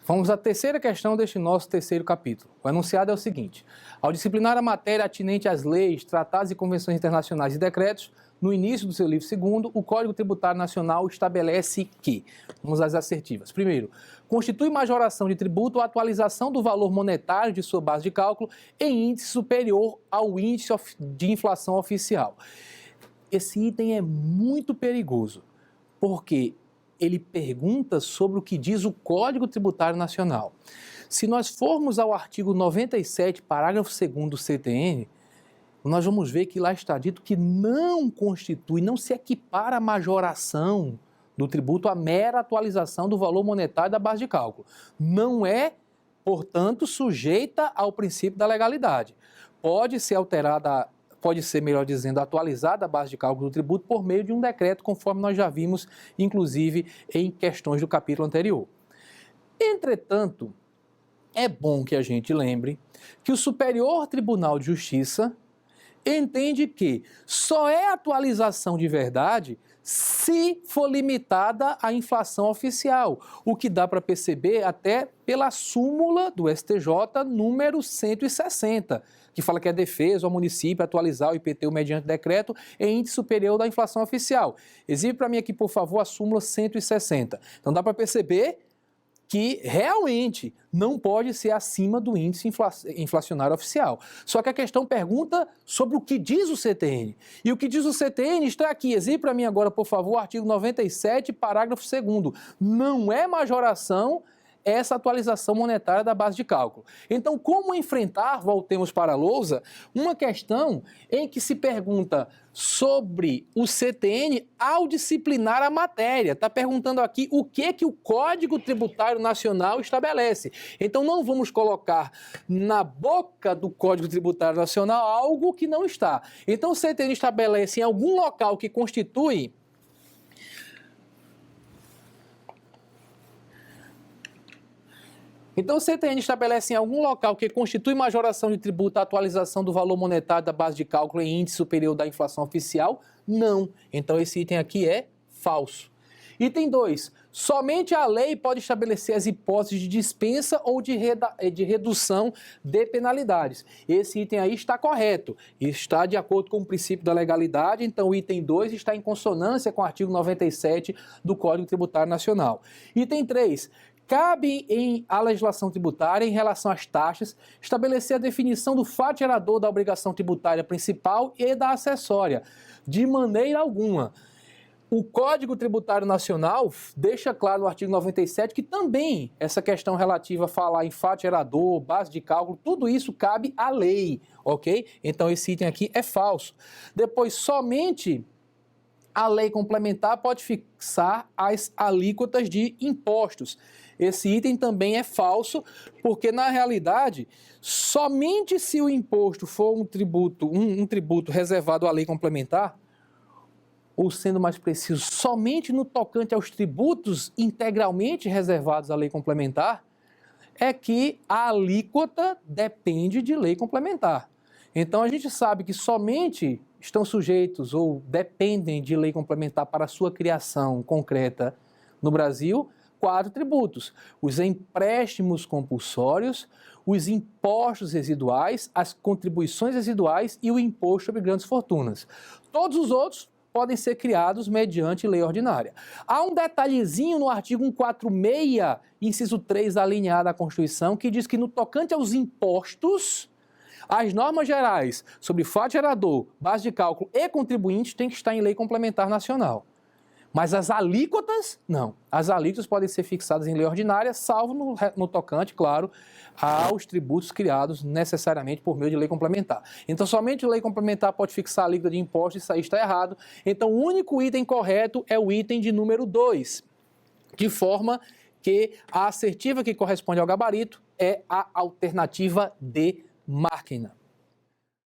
Vamos à terceira questão deste nosso terceiro capítulo. O enunciado é o seguinte: ao disciplinar a matéria atinente às leis, tratados e convenções internacionais e decretos, no início do seu livro segundo, o Código Tributário Nacional estabelece que, vamos às assertivas. Primeiro, constitui majoração de tributo a atualização do valor monetário de sua base de cálculo em índice superior ao índice de inflação oficial. Esse item é muito perigoso, porque ele pergunta sobre o que diz o Código Tributário Nacional. Se nós formos ao artigo 97, parágrafo 2º do CTN, nós vamos ver que lá está dito que não constitui, não se equipara a majoração do tributo à mera atualização do valor monetário da base de cálculo. Não é, portanto, sujeita ao princípio da legalidade. Pode ser alterada, pode ser, melhor dizendo, atualizada a base de cálculo do tributo por meio de um decreto, conforme nós já vimos, inclusive, em questões do capítulo anterior. Entretanto, é bom que a gente lembre que o Superior Tribunal de Justiça entende que só é atualização de verdade se for limitada à inflação oficial, o que dá para perceber até pela súmula do STJ número 160, que fala que é defeso ao município atualizar o IPTU mediante decreto em índice superior da inflação oficial. Exibe para mim aqui, por favor, a súmula 160. Então dá para perceber que realmente não pode ser acima do índice inflacionário oficial. Só que a questão pergunta sobre o que diz o CTN. E o que diz o CTN está aqui. Exibe para mim agora, por favor, o artigo 97, parágrafo 2º. Não é majoração essa atualização monetária da base de cálculo. Então, como enfrentar, voltemos para a lousa, uma questão em que se pergunta sobre o CTN ao disciplinar a matéria. Está perguntando aqui o que o Código Tributário Nacional estabelece. Então, não vamos colocar na boca do Código Tributário Nacional algo que não está. Então, o CTN estabelece em algum local que constitui Então, o CTN estabelece em algum local que constitui majoração de tributo a atualização do valor monetário da base de cálculo em índice superior da inflação oficial? Não. Então, esse item aqui é falso. Item 2. Somente a lei pode estabelecer as hipóteses de dispensa ou de redução de penalidades. Esse item aí está correto. Está de acordo com o princípio da legalidade. Então, o item 2 está em consonância com o artigo 97 do Código Tributário Nacional. Item 3. Cabe à legislação tributária, em relação às taxas, estabelecer a definição do fato gerador da obrigação tributária principal e da acessória. De maneira alguma. O Código Tributário Nacional deixa claro no artigo 97 que também essa questão relativa a falar em fato gerador, base de cálculo, tudo isso cabe à lei, ok? Então esse item aqui é falso. Depois, somente a lei complementar pode fixar as alíquotas de impostos. Esse item também é falso, porque na realidade, somente se o imposto for um tributo reservado à lei complementar, ou sendo mais preciso, somente no tocante aos tributos integralmente reservados à lei complementar, é que a alíquota depende de lei complementar. Então a gente sabe que somente estão sujeitos ou dependem de lei complementar para a sua criação concreta no Brasil 4 tributos: os empréstimos compulsórios, os impostos residuais, as contribuições residuais e o imposto sobre grandes fortunas. Todos os outros podem ser criados mediante lei ordinária. Há um detalhezinho no artigo 146, inciso 3 da linha A da Constituição, que diz que no tocante aos impostos, as normas gerais sobre fato gerador, base de cálculo e contribuinte têm que estar em lei complementar nacional. Mas as alíquotas, não. As alíquotas podem ser fixadas em lei ordinária, salvo no tocante, claro, aos tributos criados necessariamente por meio de lei complementar. Então, somente lei complementar pode fixar a alíquota de imposto, isso aí está errado. Então, o único item correto é o item de número 2, de forma que a assertiva que corresponde ao gabarito é a alternativa de Márquina.